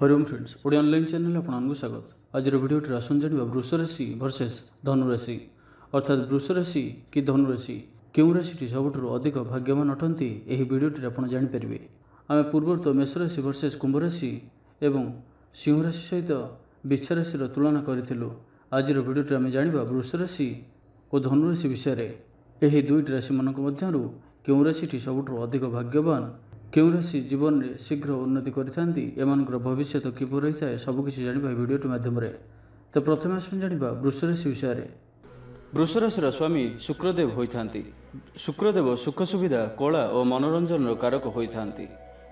Hariom friends Odia online channel आपको स्वागत। आज भिडियो आसन जाना वृष राशि वर्सेस धनु राशि अर्थात वृष राशि कि धनु राशि क्यों राशि सबुठ अधिक भाग्यवान अटंती यह भिडियो आप जानीपर। आम पूर्व तो मेष राशि वर्सेस कुंभ राशि एवं सिंह राशि सहित वृष राशि तुलना करूँ। आज भिडियो आम जाना वृष राशि और धनु राशि विषय। यह दुईट राशि मान मध्य क्यों राशि सबुठ अधिक भाग्यवान, क्यों राशि जीवन में शीघ्र उन्नति कर भविष्य किपर रही है सबकिछ जाना भिडियो मध्यम। तो प्रथम आसन जाना वृष राशि विषय। वृष राशि स्वामी शुक्रदेव होइथांती। शुक्रदेव सुख सुविधा कला और मनोरंजन कारक होइथांती।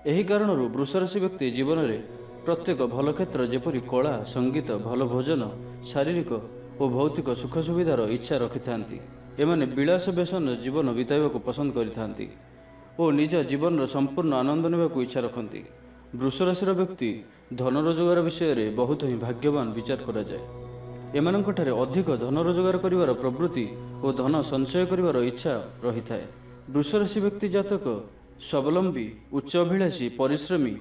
एही कारणरू वृष राशि व्यक्ति जीवन में प्रत्येक भल क्षेत्र जेपरि कला, संगीत, भल भोजन, शारीरिक और भौतिक सुख सुविधार इच्छा रखिथांती। एमाने विलास व्यसन जीवन बिताइबाकू पसंद करिथांती और निज जीवन संपूर्ण आनंद नेबाकू इच्छा रखती। वृष राशि व्यक्ति धन रोजगार विषय में बहुत ही भाग्यवान विचार करा जाए। एमानंकठारे अधिक धन रोजगार करिवार प्रवृत्ति और धन संचय करिवार इच्छा रही है। वृष राशि व्यक्ति जातक स्वावलंबी, उच्च अभिलाषी, परिश्रमी,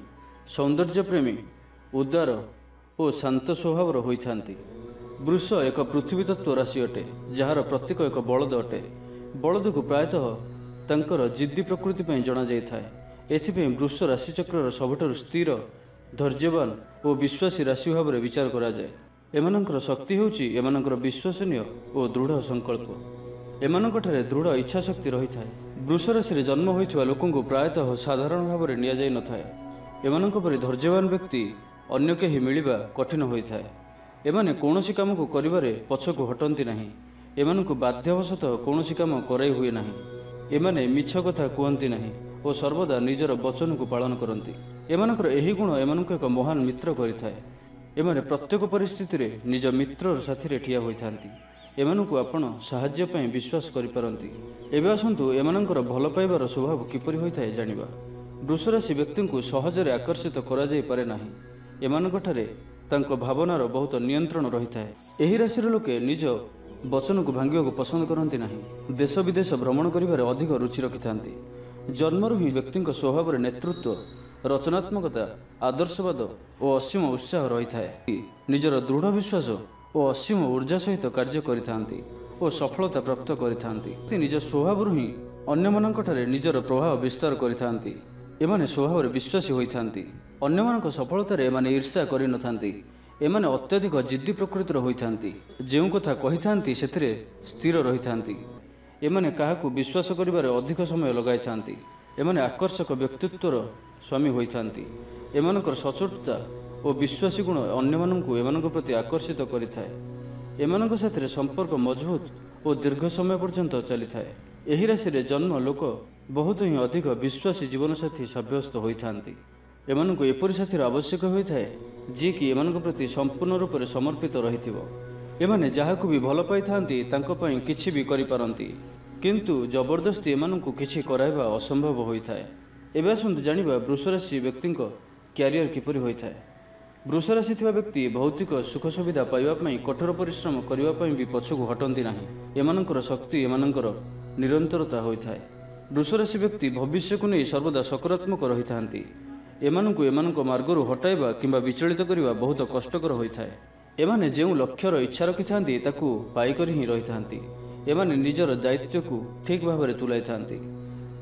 सौंदर्य प्रेमी, उदार और शांत स्वभाव होइथांती। वृष एक पृथ्वी तत्व राशि अटे जार प्रतीक एक बलद अटे। बलद को प्रायतः तांकर जिद्दी प्रकृति पर जना जाए। एथिपाई वृष राशि चक्र सबुठारु स्थिर, धैर्यवान और विश्वासी राशि भाव में विचार करा जाए। एमानंकर शक्ति होउची एमानंकर विश्वसनीय और दृढ़ संकल्प। एमानंकठारे दृढ़ इच्छा शक्ति रही है। वृष राशि जन्म होइथिबा लोकंकु प्रायतः साधारण भाव में निया जाई नथाय। एमानंक परि धैर्यवान व्यक्ति अन्य केही मिलिबा कठिन होइथाय। एमाने कोनोसी काम को करिबारे पछकु हटंती नाही। एमानंकु बाध्यवशतः कोनोसी काम कराई हुए नाही। एमाने मिछ कथा कहती नहीं और सर्वदा निजर वचन को पालन करती। एमानकर एही गुण एमानक एक महान मित्र करिथाय। एमाने प्रत्येक परिस्थिति रे निज मित्र साथी रे ठिया होइथांती। एमानकु आपण साहाय्य पय विश्वास करि परंती। एबे आसंतु एमानकर भल पाइबार स्वभाव किपरि होइथाय जानिबा। वृष राशि व्यक्ति को सहजरे आकर्षित करा जाय पारे नाही। एमानकठारे तांको भावनार बहुत नियंत्रण रही है। एही राशि लोके निज वचन को भांगिया को पसंद करती नहीं। देश विदेश भ्रमण करिबारे अधिक रुचि रखिथांती। जन्मरु ही व्यक्ति स्वभाव नेतृत्व, रचनात्मकता, आदर्शवाद और असीम उत्साह रही है। निजर दृढ़ विश्वास और असीम ऊर्जा सहित कार्य करिथांती और सफलता प्राप्त करिथांती। निज स्वभाव ही अन्य मानकठारे निजर प्रभाव विस्तार करिथांती। एमाने स्वभाव विश्वासी होइथांती। अन्य मानक सफलतारे एमाने ईर्ष्या करि नथांती। एमाने अत्यधिक जिद्दी प्रकृतिर होइथांती। जेउ कथा कहिथांती सेथिरे स्थिर रहिथांती। एमाने काहाकू विश्वास करिबारे अधिक समय लगाइथांती। एमाने आकर्षक व्यक्तित्वर स्वामी होइथांती। एमानकर सचोटता और विश्वासी गुण अन्य मानकू एमानक प्रति आकर्षित करिथाय। एमानक साथिरे संपर्क मजबूत और दीर्घ समय पर्यंत चलिथाय। एही राशि रे जन्म लोक बहुत ही अधिक विश्वासी जीवनसाथी साब्यस्त होइथांती। एमानकू एपरि साथीर आवश्यक होता है जी कि एमानक प्रति संपूर्ण रूप से समर्पित रहिथिबो। एमाने जाहाकू भी भल पाइथांती तांको पई किछि भी करि पारंती, किंतु जबरदस्ती एमानकू किछि कराइबा असंभव होता है। एबे आसंतु जानिबा वृष राशि व्यक्ति क्यारियर किपरि होता है। वृष राशि थिबा व्यक्ति भौतिक सुख सुविधा पाइबा पई कठोर परिश्रम करिबा पई भी पछकू हटंती नाही। एमानकर शक्ति एमानकर निरंतरता होता है। वृष राशि व्यक्ति भविष्य को नहीं सर्वदा सकारात्मक रहिथांती। एमानकू एमानक मार्गरू हटाइबा किंबा विचलित करिबा बहुत कष्टकर होता है। एमाने जेउ लक्ष्यर इच्छा रखिथांती ताकू पाइकरी ही रहिथांती। एमाने निजर दायित्व को ठीक भाव में तुलाइथांती।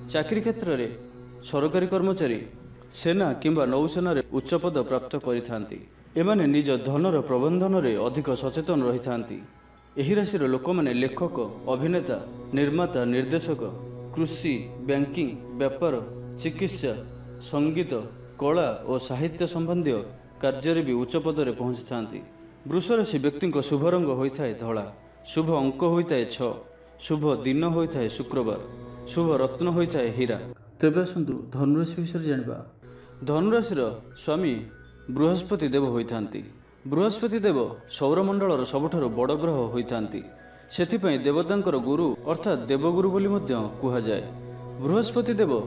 चाकरी क्षेत्र रे सरकारी कर्मचारी, सेना किंबा नौसेना रे उच्च पद प्राप्त करिथांती। एमाने निज धनर प्रबंधन रे अधिक सचेतन रहिथांती। एही राशि रे लोक माने लेखक, अभिनेता, निर्माता, निर्देशक, कृषि, बैंकिंग, व्यापार, चिकित्सा, संगीत, कला और साहित्य संबंधी कार्य भी उच्च पदरे पहुँची था। वृष राशि व्यक्ति शुभ रंग होता है धला, शुभ अंक होता है 6, शुभ दिन होता है शुक्रवार, शुभ रत्न होता है हीरा। तेबे आसंतु धनुराशि विषय जानिबा। धनुराशि स्वामी बृहस्पति देव होइथांती। बृहस्पति देव सौरमंडलर सबुठारु बड़ ग्रह होइथांती। सेथिपई देवतांकर गुरु अर्थात देवगुरु बोली मध्य कुहाजाए। बृहस्पति देव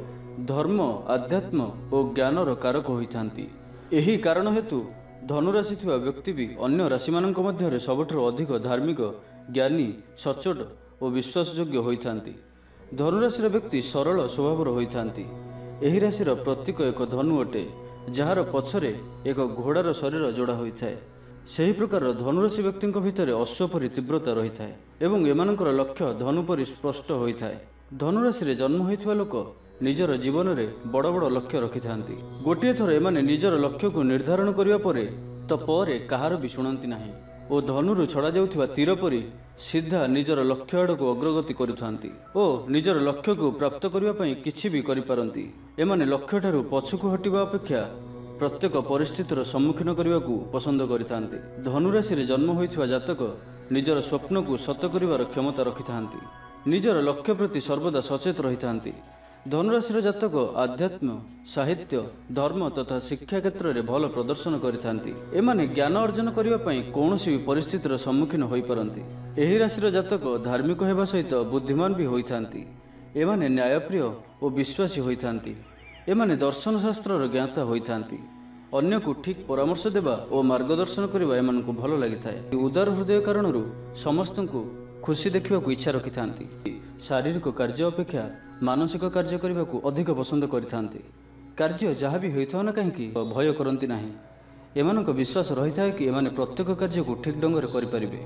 धर्म, आध्यात्म और ज्ञानर कारक होइथांती। एही कारण हेतु धनुराशि थिबा व्यक्ति भी अन्य राशि मानक मध्य सबुठारु अधिक धार्मिक, ज्ञानी, सचोट और विश्वासयोग्य होइथांती। धनुराशि व्यक्ति सरल स्वभावर होइथांती। एही राशिर प्रतीक एक धनु अटे ଯାହାର ପଛରେ ଏକ ଘୋଡ଼ାର ଶରୀର ଯୋଡ଼ା ହୋଇଥାଏ। ସେହି ପ୍ରକାର ଧନୁରାଶି ବ୍ୟକ୍ତିଙ୍କ ଭିତରେ ଅଶ୍ଵ ପରି ତୀବ୍ରତା ରହିଥାଏ ଏବଂ ଏମାନଙ୍କର ଲକ୍ଷ୍ୟ ଧନୁ ପରି ସ୍ପଷ୍ଟ ହୋଇଥାଏ। ଧନୁରାଶିରେ ଜନ୍ମ ହୋଇଥିବା ଲୋକ ନିଜର ଜୀବନରେ ବଡ଼ ବଡ଼ ଲକ୍ଷ୍ୟ ରଖିଥାନ୍ତି। ଗୋଟିଏ ଥର ଏମାନେ ନିଜର ଲକ୍ଷ୍ୟକୁ ନିର୍ଦ୍ଧାରଣ କରିବା ପରେ କାହାର ବି ଶୁଣନ୍ତି ନାହିଁ ଓ ଧନୁରୁ ଛଡ଼ାଯାଉଥିବା ତୀର ପରି ସିଧା ନିଜର ଲକ୍ଷ୍ୟ ଆଡ଼କୁ ଅଗ୍ରଗତି କରୁଥାନ୍ତି ଓ ନିଜର ଲକ୍ଷ୍ୟକୁ ପ୍ରାପ୍ତ କରିବା ପାଇଁ କିଛି ବି କରିପାରନ୍ତି। ଏମାନେ ଲକ୍ଷ୍ୟଠାରୁ ପଛକୁ ହଟିବା ଅପେକ୍ଷା ପ୍ରତ୍ୟେକ ପରିସ୍ଥିତିର ସମ୍ମୁଖୀନ କରିବାକୁ ପସନ୍ଦ କରିଥାନ୍ତି। ଧନୁରାଶିରେ ଜନ୍ମ ହୋଇଥିବା ଜାତକ ନିଜର ସ୍ୱପ୍ନକୁ ସତ କରିବାର କ୍ଷମତା ରଖିଥାନ୍ତି। ନିଜର ଲକ୍ଷ୍ୟ ପ୍ରତି ସର୍ବଦା ସଚେତ ରହିଥାନ୍ତି। ଧନୁରାଶିର ଜାତକ ଆଧ୍ୟାତ୍ମ, ସାହିତ୍ୟ, ଧର୍ମ ତଥା ଶିକ୍ଷା କ୍ଷେତ୍ରରେ ଭଲ ପ୍ରଦର୍ଶନ କରିଥାନ୍ତି। ଏମାନେ ଜ୍ଞାନ ଅର୍ଜନ କରିବା ପାଇଁ କୌଣସି ବି ପରିସ୍ଥିତିର ସମ୍ମୁଖୀନ ହୋଇପାରନ୍ତି। ଏହି ରାଶିର ଜାତକ ଧାର୍ମିକ ହେବା ସହିତ ବୁଦ୍ଧିମାନ ବି ହୋଇଥାନ୍ତି। ଏମାନେ ନ୍ୟାୟପ୍ରିୟ ଓ ବିଶ୍ୱାସୀ ହୋଇଥାନ୍ତି। ଏମାନେ ଦର୍ଶନ ଶାସ୍ତ୍ରର ଜ୍ଞାତା ହୋଇଥାନ୍ତି। ଅନ୍ୟକୁ ଠିକ୍ ପରାମର୍ଶ ଦେବା ଓ ମାର୍ଗଦର୍ଶନ କରିବା ଏମାନଙ୍କୁ ଭଲ ଲାଗିଥାଏ। ଉଦାର ହୃଦୟ କାରଣରୁ ସମସ୍ତଙ୍କୁ ଖୁସି ଦେଖିବାକୁ ଇଚ୍ଛା ରଖିଥାନ୍ତି। ଶାରୀରିକ କାର୍ଯ୍ୟ ଅପେକ୍ଷା ମାନସିକ କାର୍ଯ୍ୟ କରିବାକୁ ଅଧିକ ପସନ୍ଦ କରିଥାନ୍ତି। କାର୍ଯ୍ୟ ଯାହା ବି ହୋଇଥାଉ ନା କାହିଁକି ଭୟ କରନ୍ତି ନାହିଁ। ଏମାନଙ୍କ ବିଶ୍ୱାସ ରହିଥାଏ କି ଏମାନେ ପ୍ରତ୍ୟେକ କାର୍ଯ୍ୟକୁ ଠିକ୍ ଢଙ୍ଗରେ କରିପାରିବେ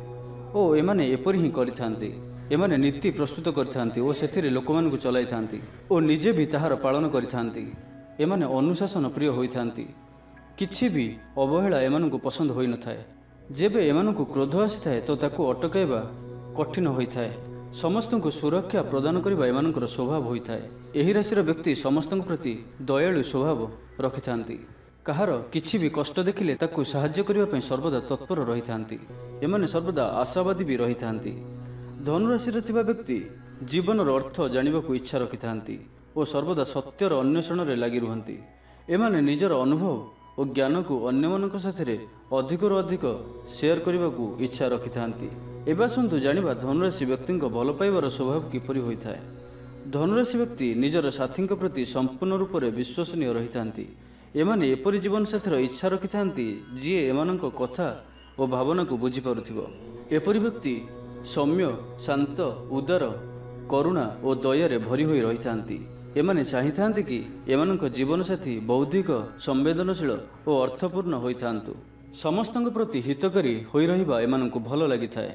ଓ ଏମାନେ ଏପରି ହିଁ କରିଥାନ୍ତି। ଏମାନେ ନୀତି ପ୍ରସ୍ତୁତ କରିଥାନ୍ତି ଓ ସେଥିରେ ଲୋକମାନଙ୍କୁ ଚଲାଇଥାନ୍ତି ଓ ନିଜେ ବି ତାହାର ପାଳନ କରିଥାନ୍ତି। ଏମାନେ ଅନୁଶାସନ ପ୍ରିୟ ହୋଇଥାନ୍ତି। କିଛି ବି ଅବହେଳା ଏମାନଙ୍କୁ ପସନ୍ଦ ହୋଇନଥାଏ। ଯେବେ ଏମାନଙ୍କୁ କ୍ରୋଧ ଆସିଥାଏ ତ ତାକୁ ଅଟକାଇବା କଠିନ ହୋଇଥାଏ। ସମସ୍ତଙ୍କୁ ସୁରକ୍ଷା ପ୍ରଦାନ କରିବା ଏମାନଙ୍କର ସ୍ୱଭାବ ହୋଇଥାଏ। ଏହି ରାଶିର ବ୍ୟକ୍ତି ସମସ୍ତଙ୍କ ପ୍ରତି ଦୟାଳୁ ସ୍ୱଭାବ ରଖିଥାନ୍ତି। କାହାର କିଛି ବି କଷ୍ଟ ଦେଖିଲେ ତାକୁ ସାହାଯ୍ୟ କରିବା ପାଇଁ ସର୍ବଦା ତତ୍ପର ରହିଥାନ୍ତି। ଏମାନେ ସର୍ବଦା ଆଶାବାଦୀ ବି ରହିଥାନ୍ତି। ଧନୁରାଶିରେ ଥିବା ବ୍ୟକ୍ତି ଜୀବନର ଅର୍ଥ ଜାଣିବାକୁ ଇଚ୍ଛା ରଖିଥାନ୍ତି ଓ ସର୍ବଦା ସତ୍ୟର ଅନ୍ୱେଷଣରେ ଲାଗି ରୁହନ୍ତି। ଏମାନେ ନିଜର ଅନୁଭବ ଓ ଜ୍ଞାନକୁ ଅନ୍ୟମାନଙ୍କ ସାଥିରେ ଅଧିକରୁ ଅଧିକ ସେୟାର କରିବାକୁ ଇଚ୍ଛା ରଖିଥାନ୍ତି। ଏବେ ଆସନ୍ତୁ ଜାଣିବା ଧନୁରାଶି ବ୍ୟକ୍ତିଙ୍କ ଭଲ ପାଇବାର ସ୍ୱଭାବ କିପରି ହୋଇଥାଏ। ଧନୁରାଶି ବ୍ୟକ୍ତି ନିଜର ସାଥୀଙ୍କ ପ୍ରତି ସମ୍ପୂର୍ଣ୍ଣ ରୂପରେ ବିଶ୍ୱସନୀୟ ରହିଥାନ୍ତି। ଏମାନେ ଏପରି ଜୀବନସାଥୀର ଇଚ୍ଛା ରଖିଥାନ୍ତି ଯିଏ ଏମାନଙ୍କ କଥା ଓ ଭାବନାକୁ ବୁଝିପାରୁଥିବ। ଏପରି ବ୍ୟକ୍ତି ସୌମ୍ୟ, ଶାନ୍ତ, ଉଦାର, କରୁଣା ଓ ଦୟାରେ ଭରି ହୋଇ ରହିଥାନ୍ତି। ଏମାନେ ଚାହିଁଥାନ୍ତି କି ଏମାନଙ୍କ ଜୀବନସାଥୀ ବୌଦ୍ଧିକ, ସମ୍ବେଦନଶୀଳ ଓ ଅର୍ଥପୂର୍ଣ୍ଣ ହୋଇଥାନ୍ତୁ। ସମସ୍ତଙ୍କ ପ୍ରତି ହିତକାରୀ ହୋଇ ରହିବା ଏମାନଙ୍କୁ ଭଲ ଲାଗିଥାଏ।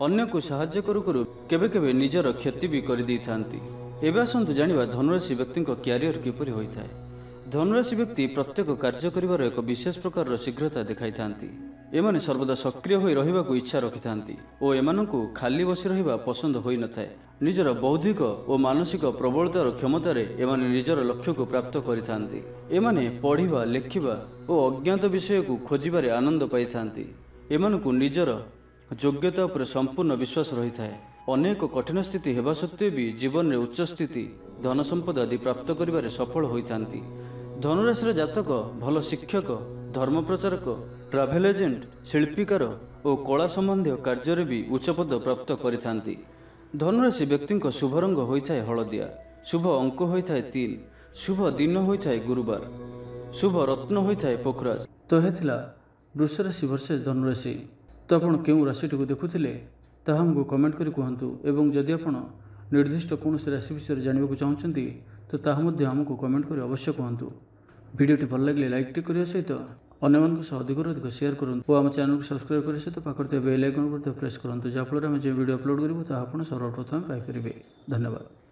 ଅନ୍ୟକୁ ସାହାଯ୍ୟ କରୁ କରୁ କେବେ କେବେ ନିଜର କ୍ଷତି ବି କରିଦେଇଥାନ୍ତି। ଏବେ ଆସନ୍ତୁ ଜାଣିବା ଧନୁରାଶି ବ୍ୟକ୍ତିଙ୍କ କ୍ୟାରିୟର କିପରି ହୋଇଥାଏ। ଧନୁରାଶି ବ୍ୟକ୍ତି ପ୍ରତ୍ୟେକ କାର୍ଯ୍ୟ କରିବାର ଏକ ବିଶେଷ ପ୍ରକାରର ଶୀଘ୍ରତା ଦେଖାଇଥାନ୍ତି। ଏମାନେ ସର୍ବଦା ସକ୍ରିୟ ହୋଇ ରହିବାକୁ ଇଚ୍ଛା ରଖିଥାନ୍ତି ଓ ଏମାନଙ୍କୁ ଖାଲି ବସି ରହିବା ପସନ୍ଦ ହୋଇନଥାଏ। ନିଜର ବୌଦ୍ଧିକ ଓ ମାନସିକ ପ୍ରବଳତାର କ୍ଷମତାରେ ଏମାନେ ନିଜର ଲକ୍ଷ୍ୟକୁ ପ୍ରାପ୍ତ କରିଥାନ୍ତି। ଏମାନେ ପଢ଼ିବା, ଲେଖିବା ଓ ଅଜ୍ଞାତ ବିଷୟକୁ ଖୋଜିବାରେ ଆନନ୍ଦ ପାଇଥାନ୍ତି। ଏମାନଙ୍କୁ ନିଜର ଯୋଗ୍ୟତା ଉପରେ ସମ୍ପୂର୍ଣ୍ଣ ବିଶ୍ୱାସ ରହିଥାଏ। ଅନେକ କଠିନ ସ୍ଥିତି ହେବା ସତ୍ତ୍ୱେ ବି ଜୀବନରେ ଉଚ୍ଚ ସ୍ଥିତି, ଧନ ସମ୍ପଦ ଆଦି ପ୍ରାପ୍ତ କରିବାରେ ସଫଳ ହୋଇଥାନ୍ତି। ଧନୁରାଶିର ଜାତକ ଭଲ ଶିକ୍ଷକ, ଧର୍ମ ପ୍ରଚାରକ, ଟ୍ରାଭେଲ ଏଜେଣ୍ଟ, ଶିଳ୍ପୀକାର ଓ କଳା ସମ୍ବନ୍ଧୀୟ କାର୍ଯ୍ୟରେ ବି ଉଚ୍ଚପଦ ପ୍ରାପ୍ତ କରିଥାନ୍ତି। ଧନୁରାଶି ବ୍ୟକ୍ତିଙ୍କ ଶୁଭ ରଙ୍ଗ ହୋଇଥାଏ ହଳଦିଆ, ଶୁଭ ଅଙ୍କ ହୋଇଥାଏ 3, ଶୁଭ ଦିନ ହୋଇଥାଏ ଗୁରୁବାର, ଶୁଭ ରତ୍ନ ହୋଇଥାଏ ପୋଖରାଜ। ତ ଏହା ଥିଲା ବୃଷ ରାଶି ଭର୍ସେସ୍ ଧନୁରାଶି। ତ ଆପଣ କେଉଁ ରାଶିଟିକୁ ଦେଖୁଥିଲେ ତାହା ଆମକୁ କମେଣ୍ଟ କରି କୁହନ୍ତୁ ଏବଂ ଯଦି ଆପଣ ନିର୍ଦ୍ଦିଷ୍ଟ କୌଣସି ରାଶି ବିଷୟରେ ଜାଣିବାକୁ ଚାହୁଁଛନ୍ତି ତ ତାହା ମଧ୍ୟ ଆମକୁ କମେଣ୍ଟ କରି ଅବଶ୍ୟ କୁହନ୍ତୁ। ଭିଡ଼ିଓଟି ଭଲ ଲାଗିଲେ ଲାଇକ୍ଟି କରିବା ସହିତ ଅନ୍ୟମାନଙ୍କ ସହ ଅଧିକରୁ ଅଧିକ ସେୟାର କରନ୍ତୁ ଓ ଆମ ଚ୍ୟାନେଲକୁ ସବସ୍କ୍ରାଇବ୍ କରିବା ସହିତ ପାଖରେ ଥିବା ବେଲ୍ ଆଇକନ୍ ମଧ୍ୟ ପ୍ରେସ୍ କରନ୍ତୁ, ଯାହାଫଳରେ ଆମେ ଯେଉଁ ଭିଡ଼ିଓ ଅପଲୋଡ଼ କରିବୁ ତାହା ଆପଣ ସର୍ବପ୍ରଥମେ ପାଇପାରିବେ। ଧନ୍ୟବାଦ।